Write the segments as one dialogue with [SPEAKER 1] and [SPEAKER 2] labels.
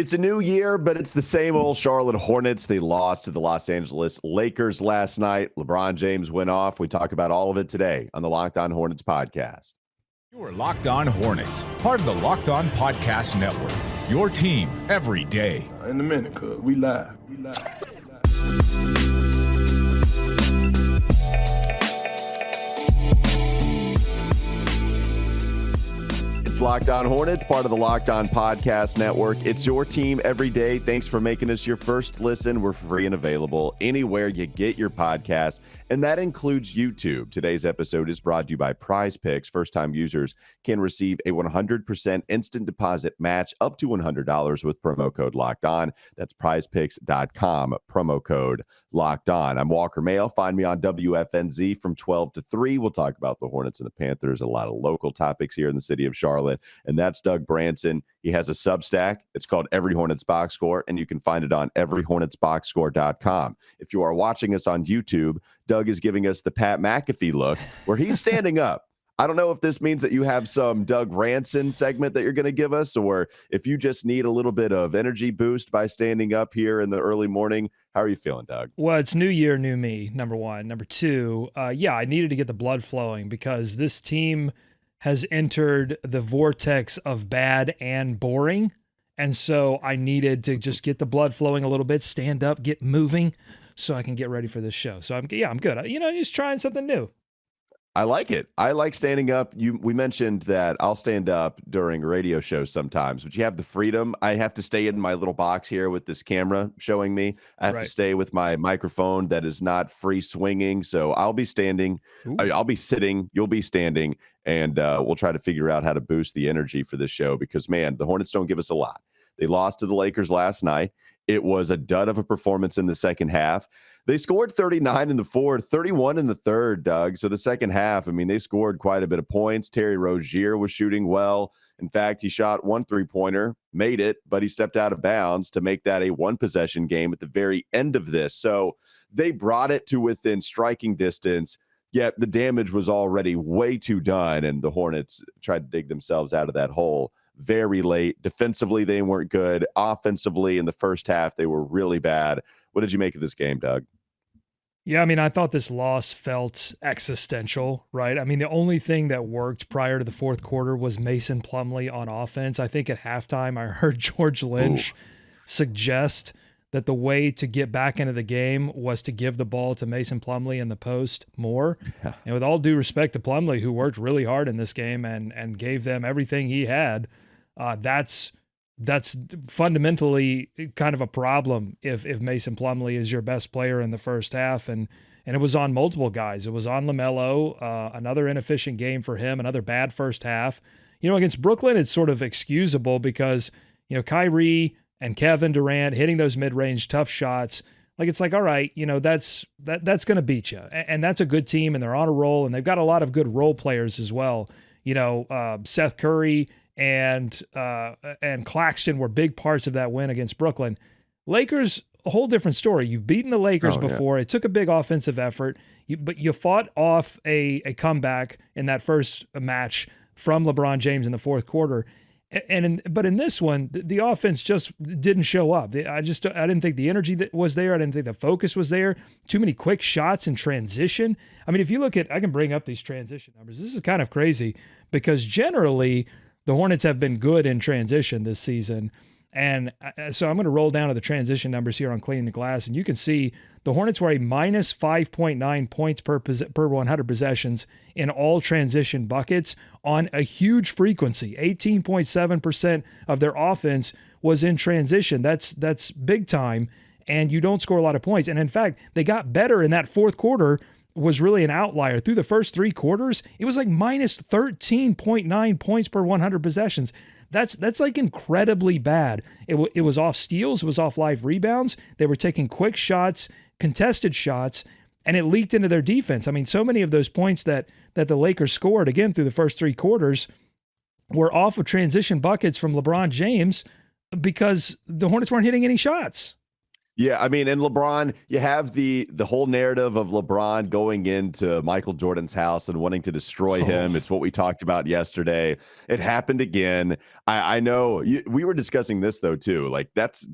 [SPEAKER 1] It's a new year, but it's the same old Charlotte Hornets. They lost to the Los Angeles Lakers last night. LeBron James went off. We talk about all of it today on the Locked On Hornets podcast.
[SPEAKER 2] You are Locked On Hornets, part of the Locked On Podcast Network. Your team every day.
[SPEAKER 3] In a minute, cuz we live.
[SPEAKER 1] Locked On Hornets, part of the Locked On Podcast Network. It's your team every day. Thanks for making us your first listen. We're free and available anywhere you get your podcast, and that includes YouTube. Today's episode is brought to you by PrizePicks. First-time users can receive a 100% instant deposit match up to $100 with promo code Locked On. That's PrizePicks.com, promo code Locked On. I'm Walker Mail. Find me on WFNZ from 12 to 3. We'll talk about the Hornets and the Panthers, a lot of local topics here in the city of Charlotte. And that's Doug Branson. He has a substack. It's called Every Hornets Boxscore, and you can find it on everyhornetsboxscore.com. If you are watching us on YouTube, Doug is giving us the Pat McAfee look where he's standing up. I don't know if this means that you have some Doug Ranson segment that you're going to give us, or if you just need a little bit of energy boost by standing up here in the early morning. How are you feeling, Doug?
[SPEAKER 4] Well, it's new year, new me, number one. Number two, I needed to get the blood flowing because this team has entered the vortex of bad and boring. And so I needed to just get the blood flowing a little bit, stand up, get moving so I can get ready for this show. So I'm good. Just trying something new.
[SPEAKER 1] I like it. I like standing up. We mentioned that I'll stand up during radio shows sometimes, but you have the freedom. I have to stay in my little box here with this camera showing me. I have to stay with my microphone that is not free swinging. So I'll be standing. I'll be sitting. You'll be standing. And we'll try to figure out how to boost the energy for this show because, man, the Hornets don't give us a lot. They lost to the Lakers last night. It was a dud of a performance in the second half. They scored 39 in the fourth, 31 in the third, Doug. So the second half, they scored quite a bit of points. Terry Rozier was shooting well. In fact, he shot one three-pointer, made it, but he stepped out of bounds to make that a one-possession game at the very end of this. So they brought it to within striking distance, yet the damage was already way too done, and the Hornets tried to dig themselves out of that hole very late. Defensively, they weren't good. Offensively, in the first half, they were really bad. What did you make of this game, Doug?
[SPEAKER 4] Yeah, I thought this loss felt existential, right? The only thing that worked prior to the fourth quarter was Mason Plumlee on offense. I think at halftime, I heard George Lynch suggest that the way to get back into the game was to give the ball to Mason Plumlee in the post more. Yeah. And with all due respect to Plumlee, who worked really hard in this game and gave them everything he had, that's fundamentally kind of a problem if Mason Plumlee is your best player in the first half. And it was on multiple guys. It was on LaMelo, another inefficient game for him, another bad first half. Against Brooklyn, it's sort of excusable because, Kyrie and Kevin Durant hitting those mid-range tough shots, it's like, all right, that's going to beat you. And that's a good team, and they're on a roll, and they've got a lot of good role players as well. Seth Curry and Claxton were big parts of that win against Brooklyn. Lakers, a whole different story. You've beaten the Lakers before. Yeah. It took a big offensive effort, but you fought off a comeback in that first match from LeBron James in the fourth quarter. But in this one, the offense just didn't show up. I didn't think the energy that was there. I didn't think the focus was there. Too many quick shots in transition. If you look at, I can bring up these transition numbers. This is kind of crazy because generally the Hornets have been good in transition this season. And so I'm going to roll down to the transition numbers here on Cleaning the Glass, and you can see the Hornets were a minus 5.9 points per 100 possessions in all transition buckets on a huge frequency. 18.7% of their offense was in transition. That's big time, and you don't score a lot of points. And in fact, they got better in that fourth quarter. Was really an outlier. Through the first three quarters, it was like minus 13.9 points per 100 possessions. That's like incredibly bad. It was off steals. It was off live rebounds. They were taking quick shots, contested shots, and it leaked into their defense. So many of those points that the Lakers scored, again, through the first three quarters were off of transition buckets from LeBron James because the Hornets weren't hitting any shots.
[SPEAKER 1] Yeah, I mean, and LeBron, you have the whole narrative of LeBron going into Michael Jordan's house and wanting to destroy him. It's what we talked about yesterday. It happened again. I know we were discussing this though too. Like that's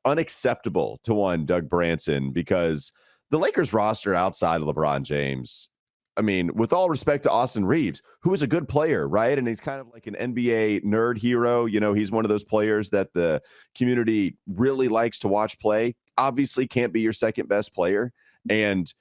[SPEAKER 1] unacceptable to one Doug Branson, because the Lakers roster outside of LeBron James, I mean, with all respect to Austin Reeves, who is a good player, right? And he's kind of like an NBA nerd hero. You know, he's one of those players that the community really likes to watch play. Obviously can't be your second best player. And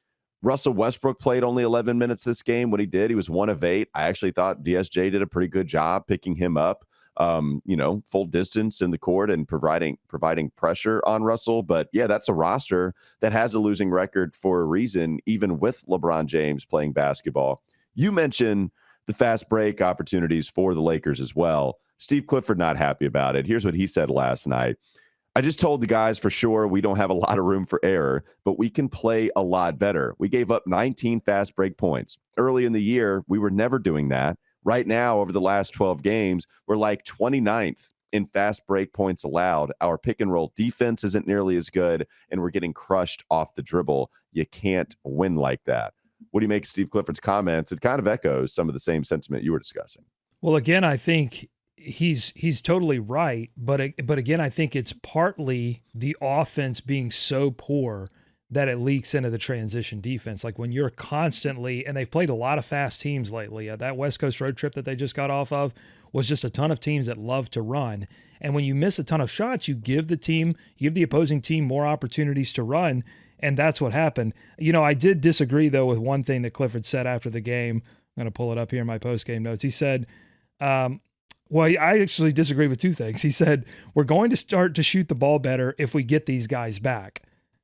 [SPEAKER 1] Russell Westbrook played only 11 minutes this game. When he did, he was 1 of 8. I actually thought DSJ did a pretty good job picking him up, full distance in the court and providing pressure on Russell. But yeah, that's a roster that has a losing record for a reason, even with LeBron James playing basketball. You mentioned the fast break opportunities for the Lakers as well. Steve Clifford not happy about it. Here's what he said last night. I just told the guys for sure we don't have a lot of room for error, but we can play a lot better. We gave up 19 fast break points. Early in the year, we were never doing that. Right now, over the last 12 games, we're like 29th in fast break points allowed. Our pick and roll defense isn't nearly as good, and we're getting crushed off the dribble. You can't win like that. What do you make of Steve Clifford's comments? It kind of echoes some of the same sentiment you were discussing.
[SPEAKER 4] Well, again, I think he's totally right, but again, I think it's partly the offense being so poor that it leaks into the transition defense. Like when you're constantly, and they've played a lot of fast teams lately. That West Coast road trip that they just got off of was just a ton of teams that love to run. And when you miss a ton of shots, you give the opposing team more opportunities to run. And that's what happened. You know, I did disagree though with one thing that Clifford said after the game. I'm going to pull it up here in my post-game notes. He said, well, I actually disagree with two things. He said, we're going to start to shoot the ball better if we get these guys back.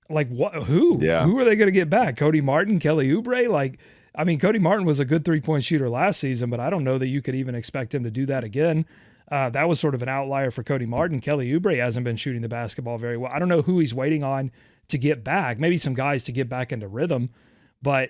[SPEAKER 4] Like what? Who?
[SPEAKER 1] Yeah.
[SPEAKER 4] Who are they going to get back? Cody Martin, Kelly Oubre? Like, I mean, Cody Martin was a good 3-point shooter last season, but I don't know that you could even expect him to do that again. That was sort of an outlier for Cody Martin. Kelly Oubre hasn't been shooting the basketball very well. I don't know who he's waiting on to get back. Maybe some guys to get back into rhythm. But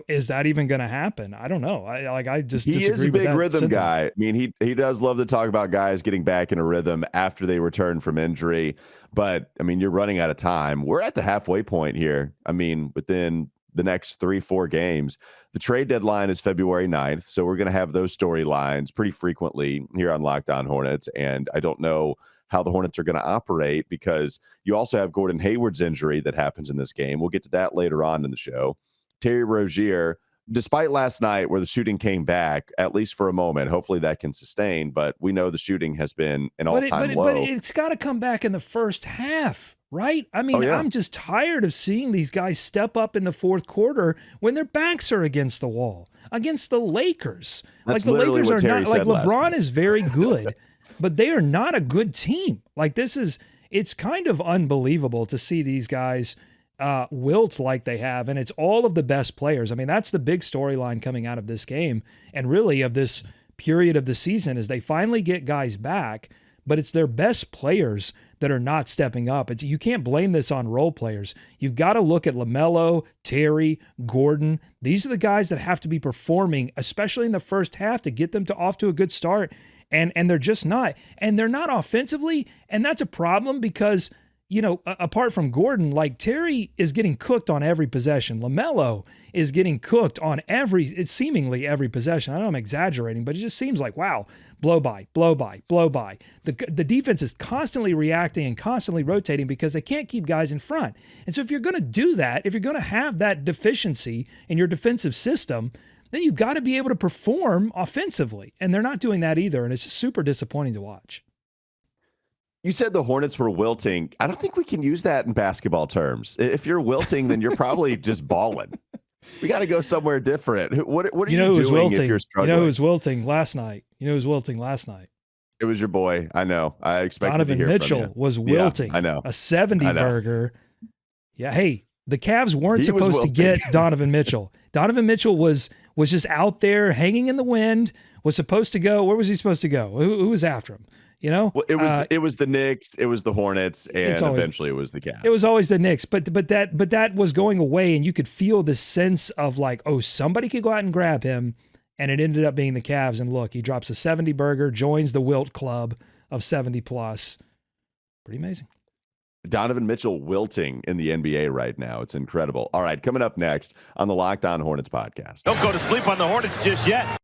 [SPEAKER 4] is that even going to happen? I don't know. I just
[SPEAKER 1] he
[SPEAKER 4] disagree
[SPEAKER 1] is a
[SPEAKER 4] with
[SPEAKER 1] big
[SPEAKER 4] that
[SPEAKER 1] rhythm
[SPEAKER 4] sentiment.
[SPEAKER 1] guy. I mean, he does love to talk about guys getting back in a rhythm after they return from injury. But I mean, you're running out of time. We're at the halfway point here. I mean, within the next 3-4 games, the trade deadline is February 9th. So we're going to have those storylines pretty frequently here on Locked On Hornets. And I don't know how the Hornets are going to operate, because you also have Gordon Hayward's injury that happens in this game. We'll get to that later on in the show. Terry Rozier, despite last night where the shooting came back, at least for a moment, hopefully that can sustain, but we know the shooting has been an all-time low.
[SPEAKER 4] But it's got to come back in the first half, right? I mean, I'm just tired of seeing these guys step up in the fourth quarter when their backs are against the wall, against the Lakers.
[SPEAKER 1] That's
[SPEAKER 4] like the Lakers
[SPEAKER 1] what
[SPEAKER 4] are
[SPEAKER 1] Terry
[SPEAKER 4] not, like
[SPEAKER 1] said last
[SPEAKER 4] LeBron
[SPEAKER 1] night.
[SPEAKER 4] is very good, but they are not a good team. Like it's kind of unbelievable to see these guys wilt like they have, and it's all of the best players. I mean, that's the big storyline coming out of this game and really of this period of the season, is they finally get guys back, but it's their best players that are not stepping up. You can't blame this on role players. You've got to look at LaMelo, Terry, Gordon. These are the guys that have to be performing, especially in the first half, to get them off to a good start, and they're just not. And they're not offensively, and that's a problem because, you know, apart from Gordon, like Terry is getting cooked on every possession. LaMelo is getting cooked on seemingly every possession. I know I'm exaggerating, but it just seems like, wow, blow by, blow by, blow by. The defense is constantly reacting and constantly rotating because they can't keep guys in front. And so if you're going to do that, if you're going to have that deficiency in your defensive system, then you've got to be able to perform offensively. And they're not doing that either. And it's super disappointing to watch.
[SPEAKER 1] You said the Hornets were wilting. I don't think we can use that in basketball terms. If you're wilting, then you're probably just balling. We got to go somewhere different. What are you doing if you're struggling?
[SPEAKER 4] You know who was wilting last night?
[SPEAKER 1] It was your boy. I know. I expected
[SPEAKER 4] Donovan
[SPEAKER 1] to hear
[SPEAKER 4] Mitchell
[SPEAKER 1] from you.
[SPEAKER 4] was wilting.
[SPEAKER 1] Yeah, I know.
[SPEAKER 4] A 70 burger. Yeah, hey, the Cavs weren't
[SPEAKER 1] He was
[SPEAKER 4] supposed to
[SPEAKER 1] wilting.
[SPEAKER 4] get Donovan Mitchell. Donovan Mitchell was just out there hanging in the wind, was supposed to go. Where was he supposed to go? Who was after him? You know,
[SPEAKER 1] well, it was the Knicks, it was the Hornets, and eventually it was the Cavs.
[SPEAKER 4] It was always the Knicks, but that was going away, and you could feel the sense of like, oh, somebody could go out and grab him, and it ended up being the Cavs. And look, he drops a 70 burger, joins the Wilt Club of 70 plus. Pretty amazing.
[SPEAKER 1] Donovan Mitchell wilting in the NBA right now. It's incredible. All right, coming up next on the Locked On Hornets podcast.
[SPEAKER 5] Don't go to sleep on the Hornets just yet.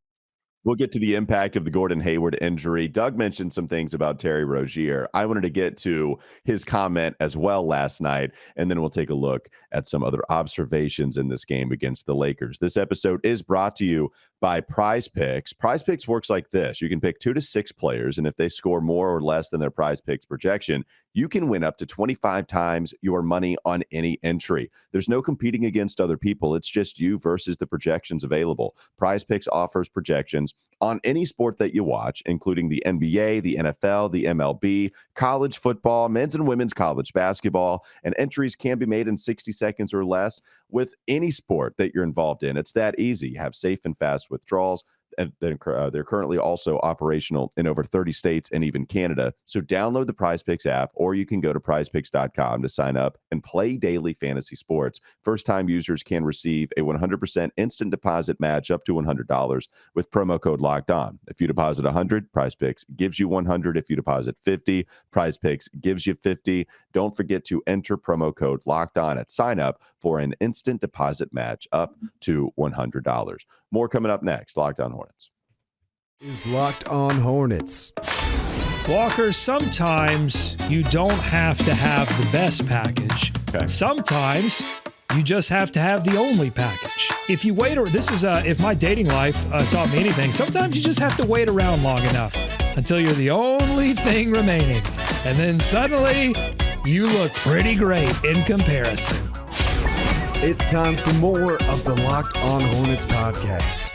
[SPEAKER 1] We'll get to the impact of the Gordon Hayward injury. Doug mentioned some things about Terry Rozier. I wanted to get to his comment as well last night, and then we'll take a look at some other observations in this game against the Lakers. This episode is brought to you by PrizePicks. PrizePicks works like this. You can pick 2 to 6 players, and if they score more or less than their PrizePicks projection, you can win up to 25 times your money on any entry. There's no competing against other people. It's just you versus the projections available. PrizePicks offers projections on any sport that you watch, including the NBA, the NFL, the MLB, college football, men's and women's college basketball, and entries can be made in 60 seconds or less with any sport that you're involved in. It's that easy. Have safe and fast withdrawals. And they're currently also operational in over 30 states and even Canada. So download the PrizePicks app, or you can go to prizepicks.com to sign up and play daily fantasy sports. First-time users can receive a 100% instant deposit match up to $100 with promo code Locked On. If you deposit $100, PrizePicks gives you $100. If you deposit $50, PrizePicks gives you $50. Don't forget to enter promo code Locked On at sign up for an instant deposit match up to $100. More coming up next. Locked On Hornets
[SPEAKER 6] is Locked On Hornets.
[SPEAKER 4] Walker, sometimes you don't have to have the best package.
[SPEAKER 1] Okay.
[SPEAKER 4] Sometimes you just have to have the only package. If you wait, or this is if my dating life taught me anything, sometimes you just have to wait around long enough until you're the only thing remaining. And then suddenly you look pretty great in comparison.
[SPEAKER 6] It's time for more of the Locked On Hornets podcast.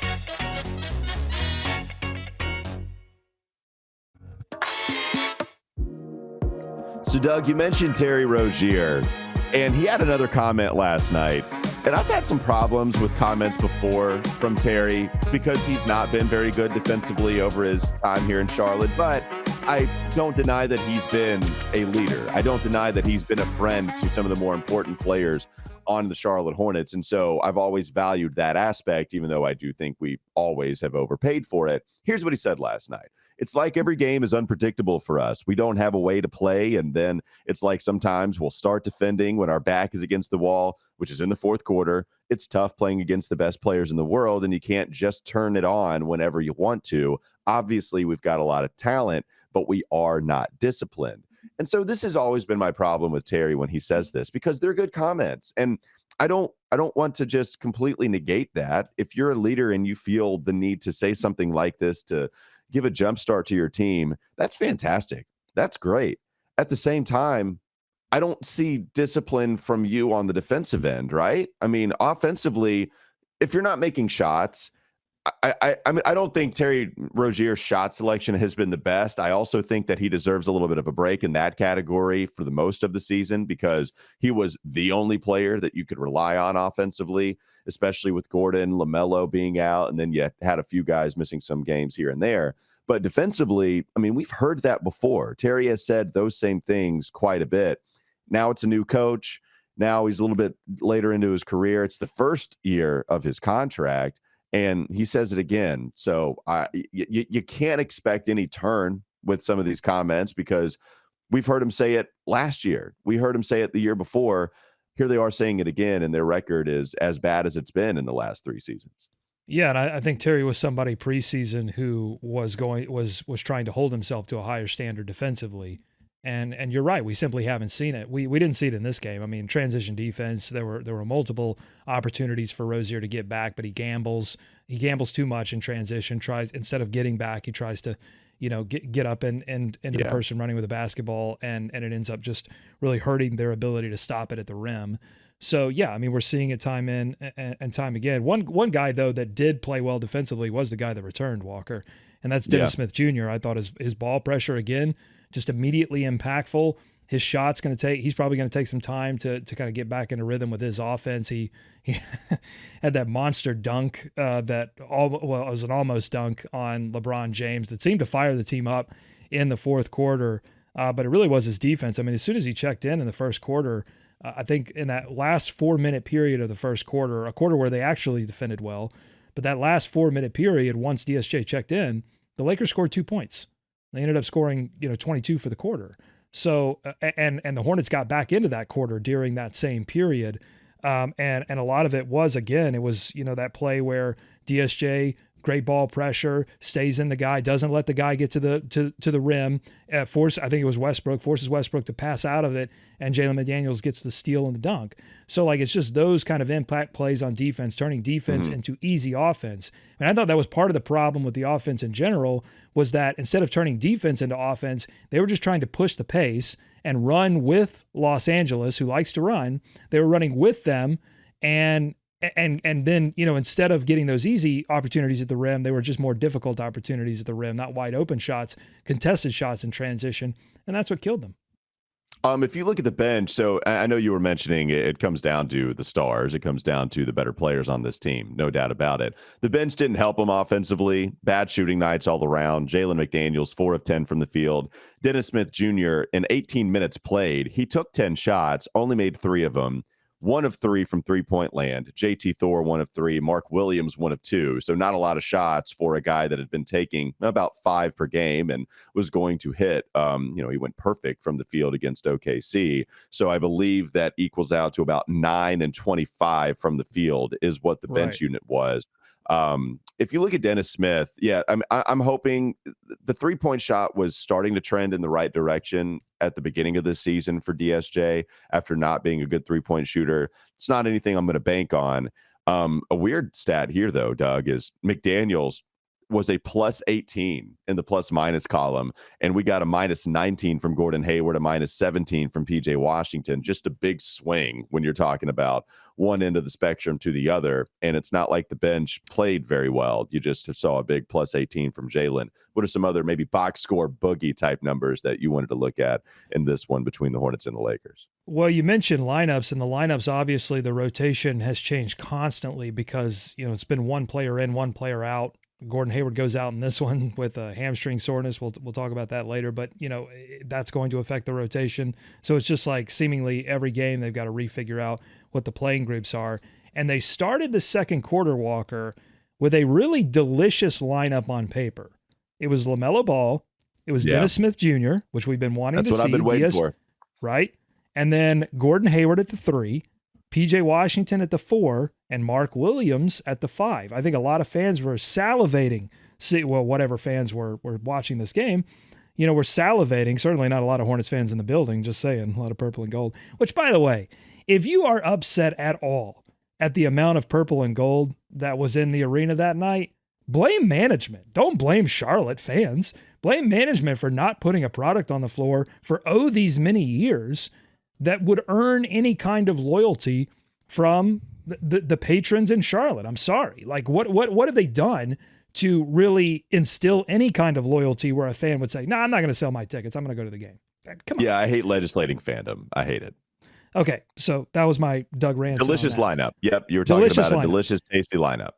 [SPEAKER 1] So, Doug, you mentioned Terry Rozier, and he had another comment last night. And I've had some problems with comments before from Terry because he's not been very good defensively over his time here in Charlotte. But I don't deny that he's been a leader. I don't deny that he's been a friend to some of the more important players on the Charlotte Hornets. And so I've always valued that aspect, even though I do think we always have overpaid for it. Here's what he said last night. It's like every game is unpredictable for us. We don't have a way to play. And then it's like sometimes we'll start defending when our back is against the wall, which is in the fourth quarter. It's tough playing against the best players in the world, and you can't just turn it on whenever you want to. Obviously, we've got a lot of talent, but we are not disciplined. And so this has always been my problem with Terry when he says this, because they're good comments. And I don't want to just completely negate that. If you're a leader and you feel the need to say something like this to give a jump start to your team, that's fantastic. That's great. At the same time, I don't see discipline from you on the defensive end, right? I mean, offensively, if you're not making shots, I mean, I don't think Terry Rozier's shot selection has been the best. I also think that he deserves a little bit of a break in that category for the most of the season because he was the only player that you could rely on offensively, especially with Gordon, LaMelo being out, and then you had a few guys missing some games here and there. But defensively, I mean, we've heard that before. Terry has said those same things quite a bit. Now it's a new coach. Now he's a little bit later into his career. It's the first year of his contract. And he says it again. So you can't expect any turn with some of these comments because we've heard him say it last year. We heard him say it the year before. Here they are saying it again, and their record is as bad as it's been in the last 3 seasons.
[SPEAKER 4] Yeah, and I think Terry was somebody preseason who was trying to hold himself to a higher standard defensively. And you're right, we simply haven't seen it. We didn't see it in this game. I mean, transition defense, there were multiple opportunities for Rozier to get back, but he gambles too much in transition. Tries, instead of getting back, he tries to, get up and into the person running with the basketball, and it ends up just really hurting their ability to stop it at the rim. So yeah, I mean, we're seeing it time in and time again. One guy though that did play well defensively was the guy that returned, Walker, and that's Dennis Smith Jr. I thought his ball pressure again, just immediately impactful. His shot's he's probably going to take some time to kind of get back into rhythm with his offense. He had that monster dunk it was an almost dunk on LeBron James that seemed to fire the team up in the fourth quarter. But it really was his defense. I mean, as soon as he checked in the first quarter, I think in that last 4-minute period of the first quarter, a quarter where they actually defended well, but that last 4-minute period, once DSJ checked in, the Lakers scored 2 points. They ended up scoring, 22 for the quarter. So, and the Hornets got back into that quarter during that same period. And a lot of it was, again, it was, that play where DSJ, great ball pressure, stays in the guy, doesn't let the guy get to the rim, I think it was forces Westbrook to pass out of it, and Jalen McDaniels gets the steal and the dunk. So, it's just those kind of impact plays on defense, turning defense into easy offense. And I thought that was part of the problem with the offense in general, was that instead of turning defense into offense, they were just trying to push the pace and run with Los Angeles, who likes to run. They were running with them, and then, instead of getting those easy opportunities at the rim, they were just more difficult opportunities at the rim, not wide open shots, contested shots in transition. And that's what killed them.
[SPEAKER 1] If you look at the bench, so I know you were mentioning it comes down to the stars. It comes down to the better players on this team. No doubt about it. The bench didn't help them offensively. Bad shooting nights all around. Jalen McDaniels, 4 of 10 from the field. Dennis Smith Jr., in 18 minutes played, he took 10 shots, only made 3 of them. 1 of 3 from three-point land. JT Thor, 1 of 3. Mark Williams, 1 of 2. So not a lot of shots for a guy that had been taking about 5 per game and was going to hit. He went perfect from the field against OKC. So I believe that equals out to about 9 and 25 from the field is what the bench unit was. If you look at Dennis Smith, I'm hoping the 3-point shot was starting to trend in the right direction at the beginning of this season for DSJ after not being a good 3-point shooter. It's not anything I'm going to bank on. A weird stat here, though, Doug, is McDaniels was a plus 18 in the plus minus column, and we got a minus 19 from Gordon Hayward, a minus 17 from PJ Washington. Just a big swing when you're talking about one end of the spectrum to the other, and it's not like the bench played very well. You just saw a big plus 18 from Jalen. What are some other maybe box score boogie type numbers that you wanted to look at in this one between the Hornets and the Lakers?
[SPEAKER 4] Well, you mentioned lineups, and the lineups, obviously the rotation has changed constantly because, it's been one player in, one player out. Gordon Hayward goes out in this one with a hamstring soreness. We'll talk about that later, but that's going to affect the rotation. So it's just like seemingly every game they've got to refigure out what the playing groups are. And they started the second quarter, Walker, with a really delicious lineup on paper. It was LaMelo Ball. It was Dennis Smith Jr., which we've been wanting to see.
[SPEAKER 1] That's what I've been waiting for.
[SPEAKER 4] Right? And then Gordon Hayward at the 3, PJ Washington at the 4, and Mark Williams at the 5. I think a lot of fans were salivating. Whatever fans were watching this game, were salivating. Certainly not a lot of Hornets fans in the building, just saying, a lot of purple and gold. Which, by the way, if you are upset at all at the amount of purple and gold that was in the arena that night, blame management. Don't blame Charlotte fans. Blame management for not putting a product on the floor for these many years that would earn any kind of loyalty from the patrons in Charlotte. I'm sorry. Like, what have they done to really instill any kind of loyalty where a fan would say, no, I'm not going to sell my tickets. I'm going to go to the game. Come on.
[SPEAKER 1] Yeah, I hate legislating fandom. I hate it.
[SPEAKER 4] Okay, so that was my Doug Ransom.
[SPEAKER 1] Delicious lineup. Yep, you were talking about a delicious, tasty lineup.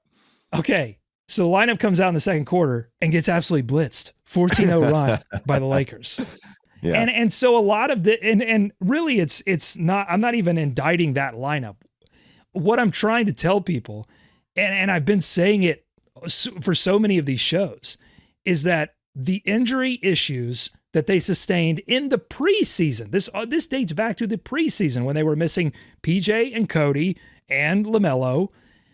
[SPEAKER 4] Okay, so the lineup comes out in the second quarter and gets absolutely blitzed. 14-0 run by the Lakers. Yeah. And so a lot of and really it's not, I'm not even indicting that lineup. What I'm trying to tell people, and I've been saying it for so many of these shows, is that the injury issues that they sustained in the preseason, this dates back to the preseason when they were missing PJ and Cody and LaMelo.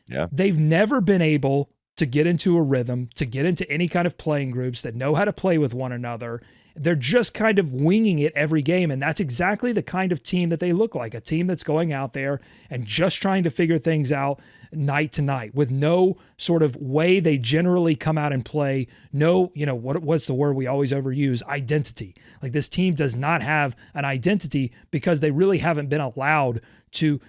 [SPEAKER 1] Yeah.
[SPEAKER 4] They've never been able to get into a rhythm, to get into any kind of playing groups that know how to play with one another. They're just kind of winging it every game, and that's exactly the kind of team that they look like, a team that's going out there and just trying to figure things out night to night with no sort of way they generally come out and play. No, what's the word we always overuse? Identity. Like, this team does not have an identity because they really haven't been allowed to,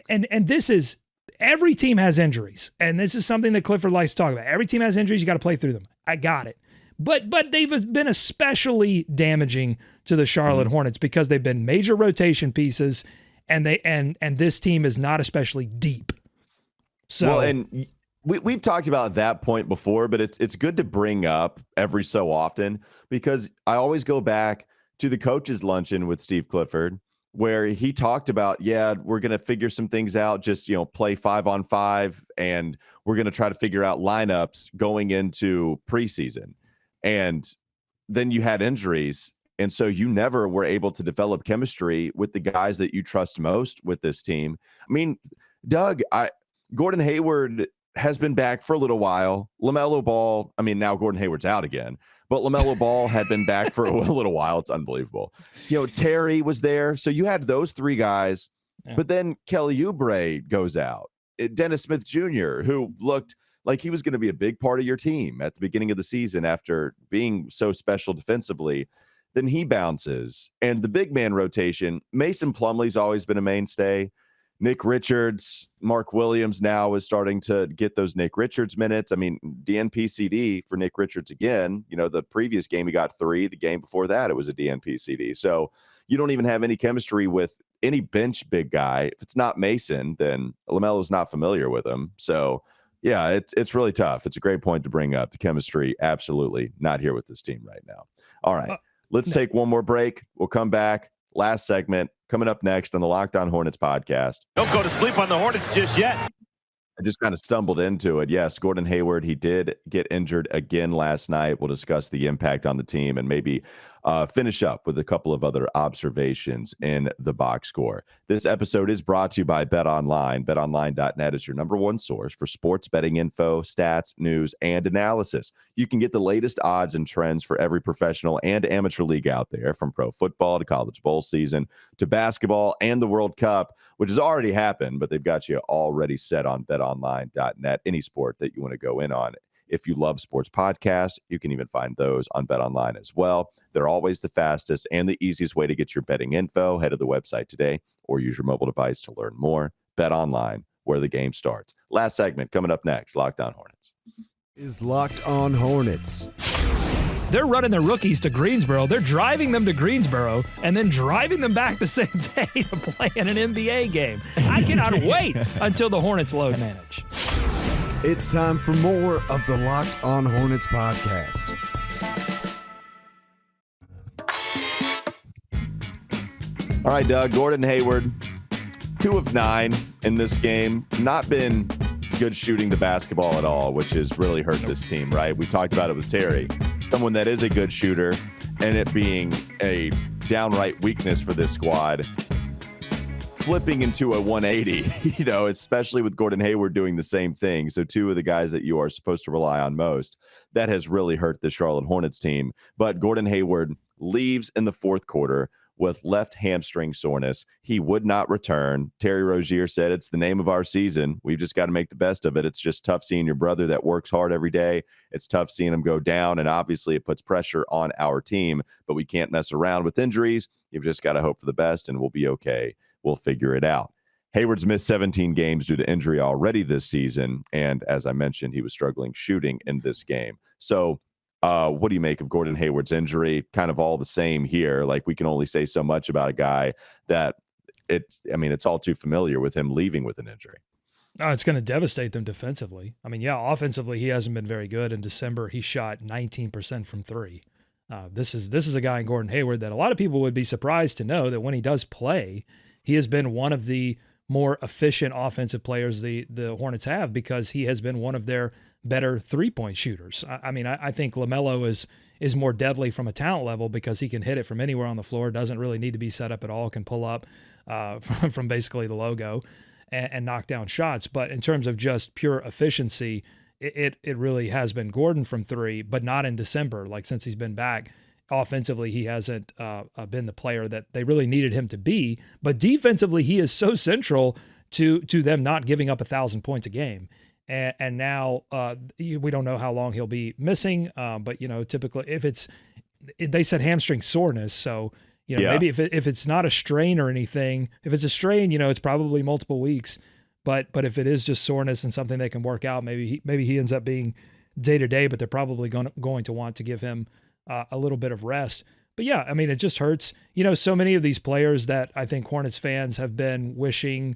[SPEAKER 4] and this is, every team has injuries, and this is something that Clifford likes to talk about. Every team has injuries. You got to play through them. I got it. But they've been especially damaging to the Charlotte Hornets because they've been major rotation pieces, and this team is not especially deep. So,
[SPEAKER 1] well, and we've talked about that point before, but it's good to bring up every so often because I always go back to the coaches' luncheon with Steve Clifford, where he talked about, we're going to figure some things out, just, play 5-on-5, and we're going to try to figure out lineups going into preseason. And then you had injuries, And so you never were able to develop chemistry with the guys that you trust most with this team. I mean, Doug, Gordon Hayward has been back for a little while. LaMelo Ball, I mean, now Gordon Hayward's out again, but LaMelo Ball had been back for a little while. It's unbelievable. Terry was there. So you had those three guys, but then Kelly Oubre goes out. Dennis Smith Jr., who looked like he was going to be a big part of your team at the beginning of the season after being so special defensively, then he bounces. And the big man rotation, Mason Plumlee's always been a mainstay. Nick Richards, Mark Williams now is starting to get those Nick Richards minutes. I mean, DNP-CD for Nick Richards again. The previous game he got 3. The game before that, it was a DNP-CD. So you don't even have any chemistry with any bench big guy. If it's not Mason, then LaMelo's not familiar with him. So, yeah, it's really tough. It's a great point to bring up. The chemistry, absolutely not here with this team right now. All right, let's take one more break. We'll come back. Last segment coming up next on the Locked On Hornets podcast.
[SPEAKER 5] Don't go to sleep on the Hornets just yet.
[SPEAKER 1] I just kind of stumbled into it. Yes, Gordon Hayward, he did get injured again last night. We'll discuss the impact on the team and maybe finish up with a couple of other observations in the box score. This episode is brought to you by BetOnline. BetOnline.net is your number one source for sports betting info, stats, news, and analysis. You can get the latest odds and trends for every professional and amateur league out there, from pro football to college bowl season to basketball and the World Cup, which has already happened, but they've got you already set on BetOnline.net. Any sport that you want to go in on. If you love sports podcasts, you can even find those on BetOnline as well. They're always the fastest and the easiest way to get your betting info. Head to the website today or use your mobile device to learn more. BetOnline, where the game starts. Last segment coming up next. Locked On Hornets
[SPEAKER 6] is Locked On Hornets.
[SPEAKER 4] They're running their rookies to Greensboro. They're driving them to Greensboro and then driving them back the same day to play in an NBA game. I cannot wait until the Hornets load manage.
[SPEAKER 6] It's time for more of the Locked On Hornets podcast.
[SPEAKER 1] All right, Doug, Gordon Hayward, 2 of 9 in this game. Not been good shooting the basketball at all, which has really hurt this team, right? We talked about it with Terry. Someone that is a good shooter, and it being a downright weakness for this squad, flipping into a 180, especially with Gordon Hayward doing the same thing. So 2 of the guys that you are supposed to rely on most, that has really hurt the Charlotte Hornets team. But Gordon Hayward leaves in the fourth quarter with left hamstring soreness. He would not return. Terry Rozier said, it's the name of our season. We've just got to make the best of it. It's just tough seeing your brother that works hard every day. It's tough seeing him go down, and obviously it puts pressure on our team, but we can't mess around with injuries. You've just got to hope for the best, and we'll be okay. We'll figure it out. Hayward's missed 17 games due to injury already this season, and as I mentioned, he was struggling shooting in this game. So what do you make of Gordon Hayward's injury? Kind of all the same here. Like, we can only say so much about a guy that it's all too familiar with him leaving with an injury.
[SPEAKER 4] Oh, it's going to devastate them defensively. I mean, yeah, offensively, he hasn't been very good. In December, he shot 19% from 3. This is a guy in Gordon Hayward that a lot of people would be surprised to know that when he does play, he has been one of the more efficient offensive players the Hornets have, because he has been one of their better three-point shooters. I think LaMelo is more deadly from a talent level because he can hit it from anywhere on the floor, doesn't really need to be set up at all, can pull up from basically the logo and knock down shots. But in terms of just pure efficiency, it really has been Gordon from 3, but not in December. Like, since he's been back, offensively, he hasn't been the player that they really needed him to be. But defensively, he is so central to them not giving up 1,000 points a game. And now we don't know how long he'll be missing. But typically, they said hamstring soreness, so maybe if it's not a strain or anything, if it's a strain, it's probably multiple weeks. But if it is just soreness and something they can work out, maybe he ends up being day to day. But they're probably going to want to give him a little bit of rest. But yeah, it just hurts. So many of these players that I think Hornets fans have been wishing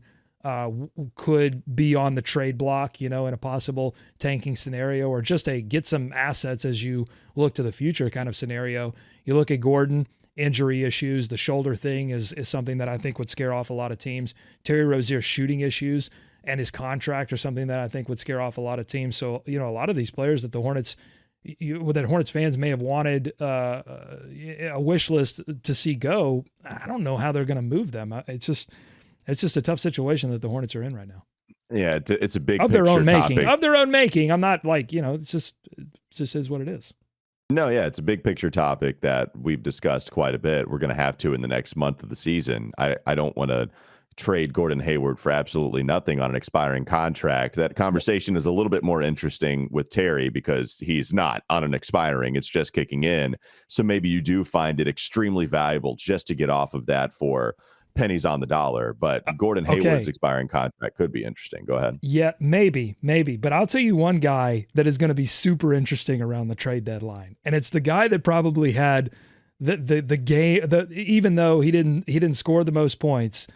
[SPEAKER 4] could be on the trade block, in a possible tanking scenario, or just a get some assets as you look to the future kind of scenario. You look at Gordon, injury issues, the shoulder thing is something that I think would scare off a lot of teams. Terry Rozier's shooting issues and his contract are something that I think would scare off a lot of teams. So, a lot of these players that the Hornets that Hornets fans may have wanted a wish list to see go. I don't know how they're going to move them. It's just a tough situation that the Hornets are in right now.
[SPEAKER 1] Yeah, it's a big
[SPEAKER 4] of their own
[SPEAKER 1] topic.
[SPEAKER 4] making. Of their own making. I'm not like, it just is what it is.
[SPEAKER 1] No, yeah, it's a big picture topic that we've discussed quite a bit. We're going to have to in the next month of the season. I don't want to trade Gordon Hayward for absolutely nothing on an expiring contract. That conversation is a little bit more interesting with Terry because he's not on an expiring, it's just kicking in. So maybe you do find it extremely valuable just to get off of that for pennies on the dollar. But Gordon Hayward's expiring contract could be interesting. Go ahead.
[SPEAKER 4] Yeah, maybe. But I'll tell you one guy that is going to be super interesting around the trade deadline. And it's the guy that probably had the game, even though he didn't score the most points.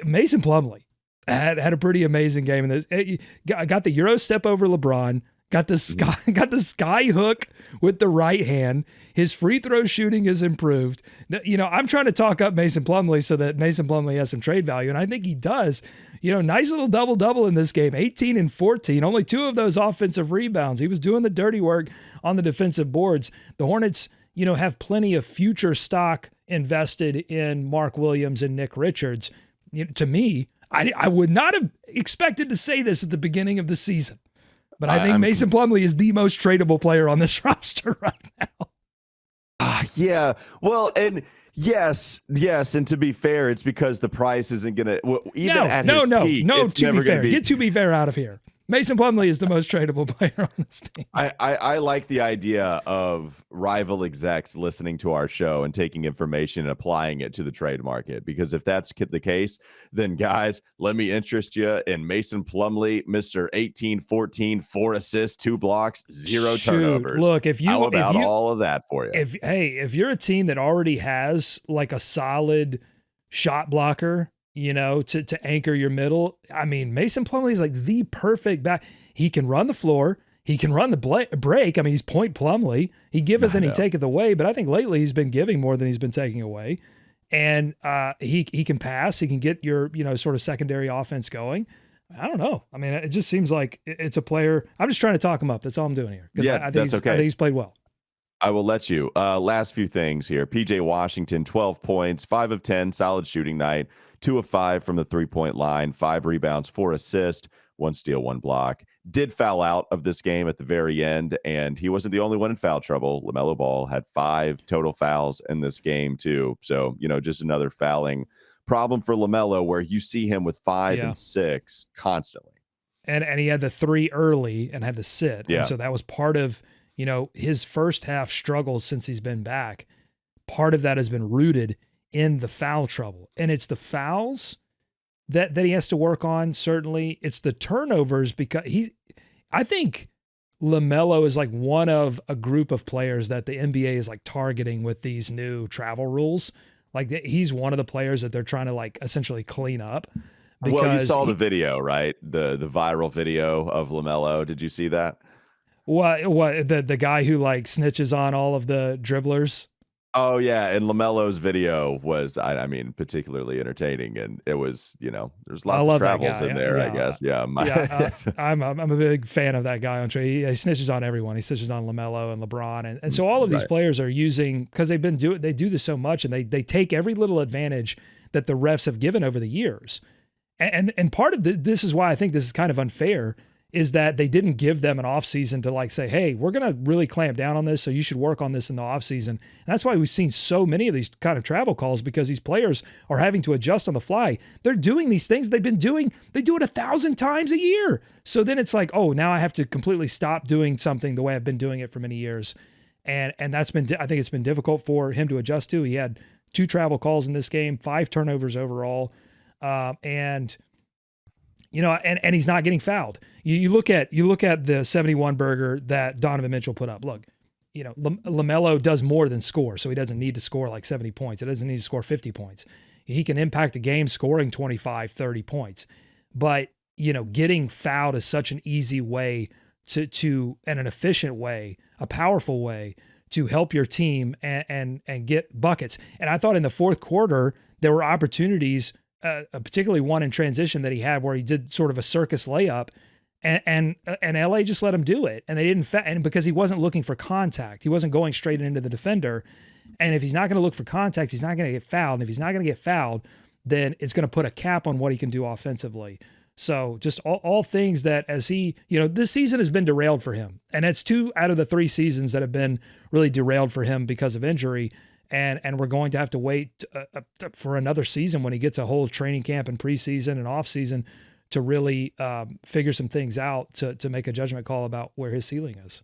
[SPEAKER 4] Mason Plumlee had a pretty amazing game in this. Got the Euro step over LeBron, got the sky hook with the right hand. His free throw shooting is improved. I'm trying to talk up Mason Plumlee so that Mason Plumlee has some trade value, and I think he does. Nice little double-double in this game, 18 and 14, only 2 of those offensive rebounds. He was doing the dirty work on the defensive boards. The Hornets, have plenty of future stock invested in Mark Williams and Nick Richards. To me, I would not have expected to say this at the beginning of the season, but I think Mason Plumlee is the most tradable player on this roster right now.
[SPEAKER 1] Yeah, well, and yes, and to be fair, it's because the price isn't going to peak. Get
[SPEAKER 4] to be fair out of here. Mason Plumlee is the most tradable player on this team.
[SPEAKER 1] I like the idea of rival execs listening to our show and taking information and applying it to the trade market, because if that's the case, then guys, let me interest you in Mason Plumlee, Mr. 18-14, 4 assists, 2 blocks, 0 turnovers.
[SPEAKER 4] Look,
[SPEAKER 1] how about all of that for you?
[SPEAKER 4] If you're a team that already has like a solid shot blocker, to anchor your middle. I mean, Mason Plumlee is like the perfect back. He can run the floor. He can run the break. I mean, he's point Plumlee. He giveth and he taketh away, but I think lately he's been giving more than he's been taking away. And he can pass. He can get your, sort of secondary offense going. I don't know. I mean, it just seems like it's a player. I'm just trying to talk him up. That's all I'm doing here.
[SPEAKER 1] Yeah,
[SPEAKER 4] I think he's played well.
[SPEAKER 1] I will let you. Last few things here. PJ Washington, 12 points, 5 of 10, solid shooting night, 2 of 5 from the 3-point line, 5 rebounds, 4 assists, 1 steal, 1 block. Did foul out of this game at the very end, and he wasn't the only one in foul trouble. LaMelo Ball had 5 total fouls in this game too. So, just another fouling problem for LaMelo, where you see him with 5 and 6 constantly.
[SPEAKER 4] And he had the 3 early and had to sit.
[SPEAKER 1] Yeah.
[SPEAKER 4] And so that was part of his first half struggles since he's been back. Part of that has been rooted in the foul trouble. And it's the fouls that he has to work on, certainly. It's the turnovers, because I think LaMelo is like one of a group of players that the NBA is like targeting with these new travel rules. Like he's one of the players that they're trying to like essentially clean up.
[SPEAKER 1] Well, you saw the video, right? The viral video of LaMelo. Did you see that?
[SPEAKER 4] What the guy who like snitches on all of the dribblers?
[SPEAKER 1] Oh yeah, and LaMelo's video was, I mean, particularly entertaining, and it was, there's lots of travels in there, I guess. Yeah,
[SPEAKER 4] I'm a big fan of that guy on Trey. He snitches on everyone. He snitches on LaMelo and LeBron, and so all of these players are using, because they do this so much, and they take every little advantage that the refs have given over the years, and part of this is why I think this is kind of unfair. Is that they didn't give them an offseason to like say, hey, we're going to really clamp down on this, so you should work on this in the offseason. And that's why we've seen so many of these kind of travel calls, because these players are having to adjust on the fly. They're doing these things they do it 1,000 times a year. So then it's like, oh, now I have to completely stop doing something the way I've been doing it for many years. And that's been, I think it's been difficult for him to adjust to. He had 2 travel calls in this game, 5 turnovers overall. And he's not getting fouled. You look at the 71 burger that Donovan Mitchell put up. Look, LaMelo does more than score, so he doesn't need to score like 70 points. It doesn't need to score 50 points. He can impact a game scoring 25, 30 points. But, getting fouled is such an easy way to and an efficient way, a powerful way to help your team and get buckets. And I thought in the fourth quarter, there were opportunities, particularly one in transition that he had where he did sort of a circus layup, And LA just let him do it, and they didn't. And because he wasn't looking for contact, he wasn't going straight into the defender. And if he's not going to look for contact, he's not going to get fouled. And if he's not going to get fouled, then it's going to put a cap on what he can do offensively. So just all things that as he, this season has been derailed for him, and it's 2 out of the 3 seasons that have been really derailed for him because of injury. And we're going to have to wait for another season when he gets a whole training camp and preseason and off season to really figure some things out to make a judgment call about where his ceiling is.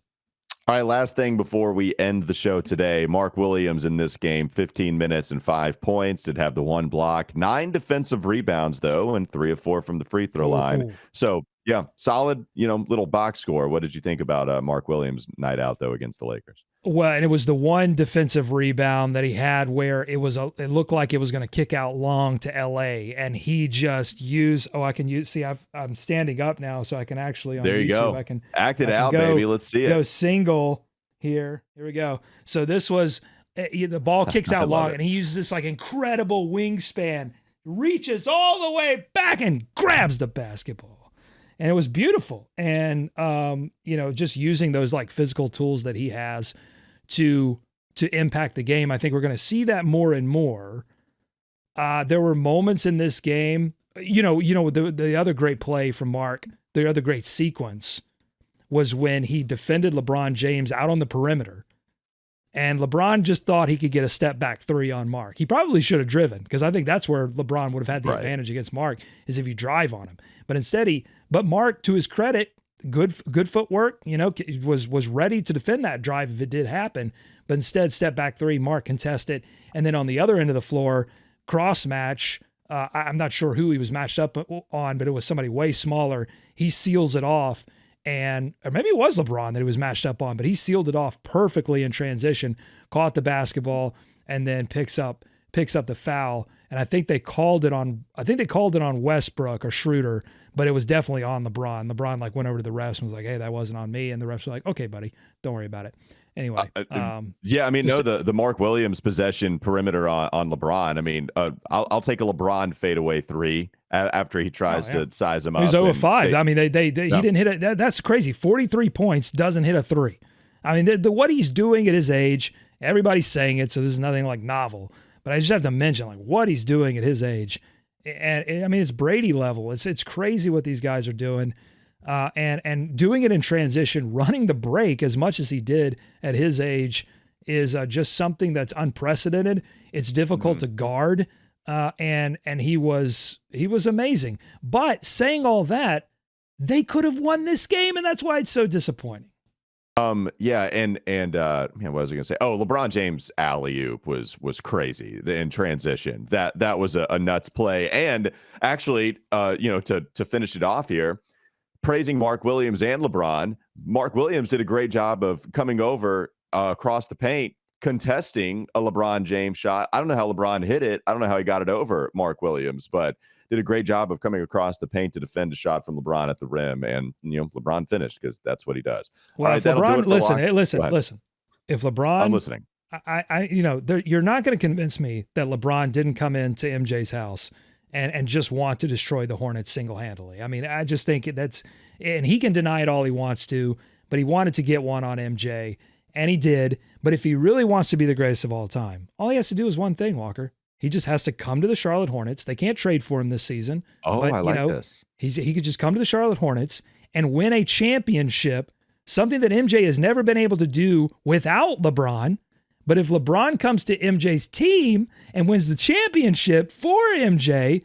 [SPEAKER 1] All right, last thing before we end the show today. Mark Williams in this game, 15 minutes and 5 points, did have the 1 block, 9 defensive rebounds, though, and 3 of 4 from the free throw line. So, yeah, solid, little box score. What did you think about Mark Williams' night out, though, against the Lakers?
[SPEAKER 4] Well, and it was the 1 defensive rebound that he had where it looked like it was going to kick out long to LA, and he just used. I'm standing up now, so I can actually on
[SPEAKER 1] there you
[SPEAKER 4] YouTube,
[SPEAKER 1] go.
[SPEAKER 4] I can
[SPEAKER 1] act it out, baby. Let's see it.
[SPEAKER 4] Go single here. Here we go. So this was the ball kicks out long, and he uses this like incredible wingspan, reaches all the way back and grabs the basketball. And it was beautiful. And, just using those like physical tools that he has to impact the game. I think we're going to see that more and more. There were moments in this game, the other great play from Mark, the other great sequence was when he defended LeBron James out on the perimeter. And LeBron just thought he could get a step back 3 on Mark. He probably should have driven, because I think that's where LeBron would have had the advantage against Mark, is if you drive on him. But instead but Mark, to his credit, good footwork, was ready to defend that drive if it did happen. But instead, step back 3, Mark contested. And then on the other end of the floor, cross match, I'm not sure who he was matched up on, but it was somebody way smaller. He seals it off. Or maybe it was LeBron that he was matched up on, but he sealed it off perfectly in transition, caught the basketball, and then picks up the foul. And I think they called it on Westbrook or Schroeder, but it was definitely on LeBron. LeBron went over to the refs and was like, "Hey, that wasn't on me." And the refs were like, "Okay, buddy, don't worry about it." Anyway,
[SPEAKER 1] the Mark Williams possession perimeter on LeBron. I mean, I'll take a LeBron fadeaway 3 after he tries to size him up.
[SPEAKER 4] He's 0-5. I mean, he didn't hit it. That's crazy. 43 points, doesn't hit a 3. I mean, what he's doing at his age, everybody's saying it, so this is nothing like novel. But I just have to mention what he's doing at his age, and I mean, it's Brady level. It's crazy what these guys are doing. And doing it in transition, running the break as much as he did at his age is just something that's unprecedented. It's difficult to guard, and he was amazing. But saying all that, they could have won this game, and that's why it's so disappointing.
[SPEAKER 1] And what was I gonna say? Oh, LeBron James alley-oop was crazy in transition. That was a nuts play, and actually, to finish it off here. Praising Mark Williams and LeBron. Mark Williams did a great job of coming over across the paint, contesting a LeBron James shot. I don't know how LeBron hit it. I don't know how he got it over Mark Williams, but did a great job of coming across the paint to defend a shot from LeBron at the rim. And, LeBron finished because that's what he does.
[SPEAKER 4] Well, right, if LeBron, listen. If LeBron,
[SPEAKER 1] I'm listening.
[SPEAKER 4] You're not going to convince me that LeBron didn't come into MJ's house and just want to destroy the Hornets single-handedly. I mean, I just think and he can deny it all he wants to, but he wanted to get one on MJ, and he did. But if he really wants to be the greatest of all time, all he has to do is one thing, Walker. He just has to come to the Charlotte Hornets. They can't trade for him this season.
[SPEAKER 1] Oh, but, I like this.
[SPEAKER 4] He could just come to the Charlotte Hornets and win a championship, something that MJ has never been able to do without LeBron. But if LeBron comes to MJ's team and wins the championship for MJ,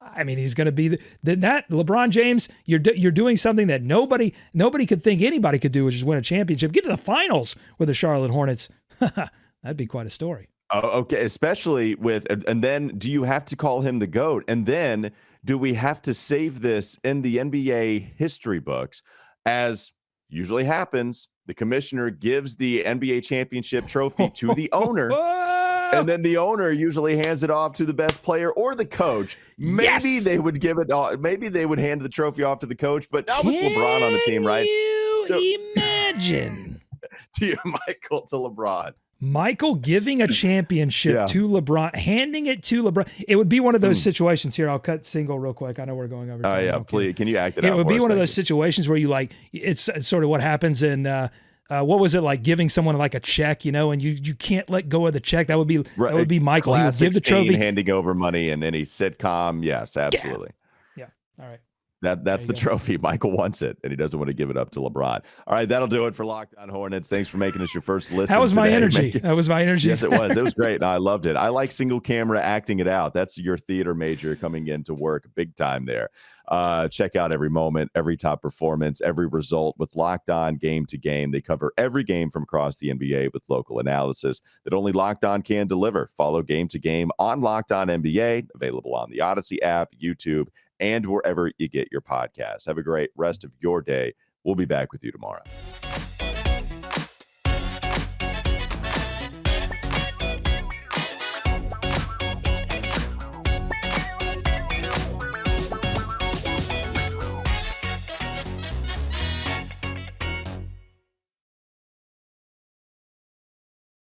[SPEAKER 4] I mean, he's going to be that LeBron James. You're doing something that nobody could think anybody could do, which is win a championship, get to the finals with the Charlotte Hornets. That'd be quite a story.
[SPEAKER 1] Oh, okay, especially and then do you have to call him the GOAT? And then do we have to save this in the NBA history books? As usually happens, the commissioner gives the NBA championship trophy to the owner, and then the owner usually hands it off to the best player or the coach. Maybe they would give it. Maybe they would hand the trophy off to the coach, but not with LeBron on the team, right?
[SPEAKER 4] Can you imagine?
[SPEAKER 1] To you, Michael, to LeBron.
[SPEAKER 4] Michael giving a championship to LeBron, handing it to LeBron. It would be one of those situations here. I'll cut single real quick. I know we're going over time.
[SPEAKER 1] Oh, yeah, please. Can you act it out?
[SPEAKER 4] It would be one of those situations where you it's sort of what happens in, what was it like giving someone like a check, and you can't let go of the check. That would be Michael. He would give the trophy.
[SPEAKER 1] Handing over money in any sitcom. Yes, absolutely.
[SPEAKER 4] Yeah. All right.
[SPEAKER 1] That's the trophy. Michael wants it, and he doesn't want to give it up to LeBron. All right, that'll do it for Locked On Hornets. Thanks for making us your first listen.
[SPEAKER 4] That was my energy. That was my energy.
[SPEAKER 1] Yes, it was. It was great. No, I loved it. I like single camera acting it out. That's your theater major coming into work big time there. Check out every moment, every top performance, every result with Locked On Game to Game. They cover every game from across the NBA with local analysis that only Locked On can deliver. Follow Game to Game on Locked On NBA, available on the Odyssey app, YouTube, and wherever you get your podcasts. Have a great rest of your day. We'll be back with you tomorrow.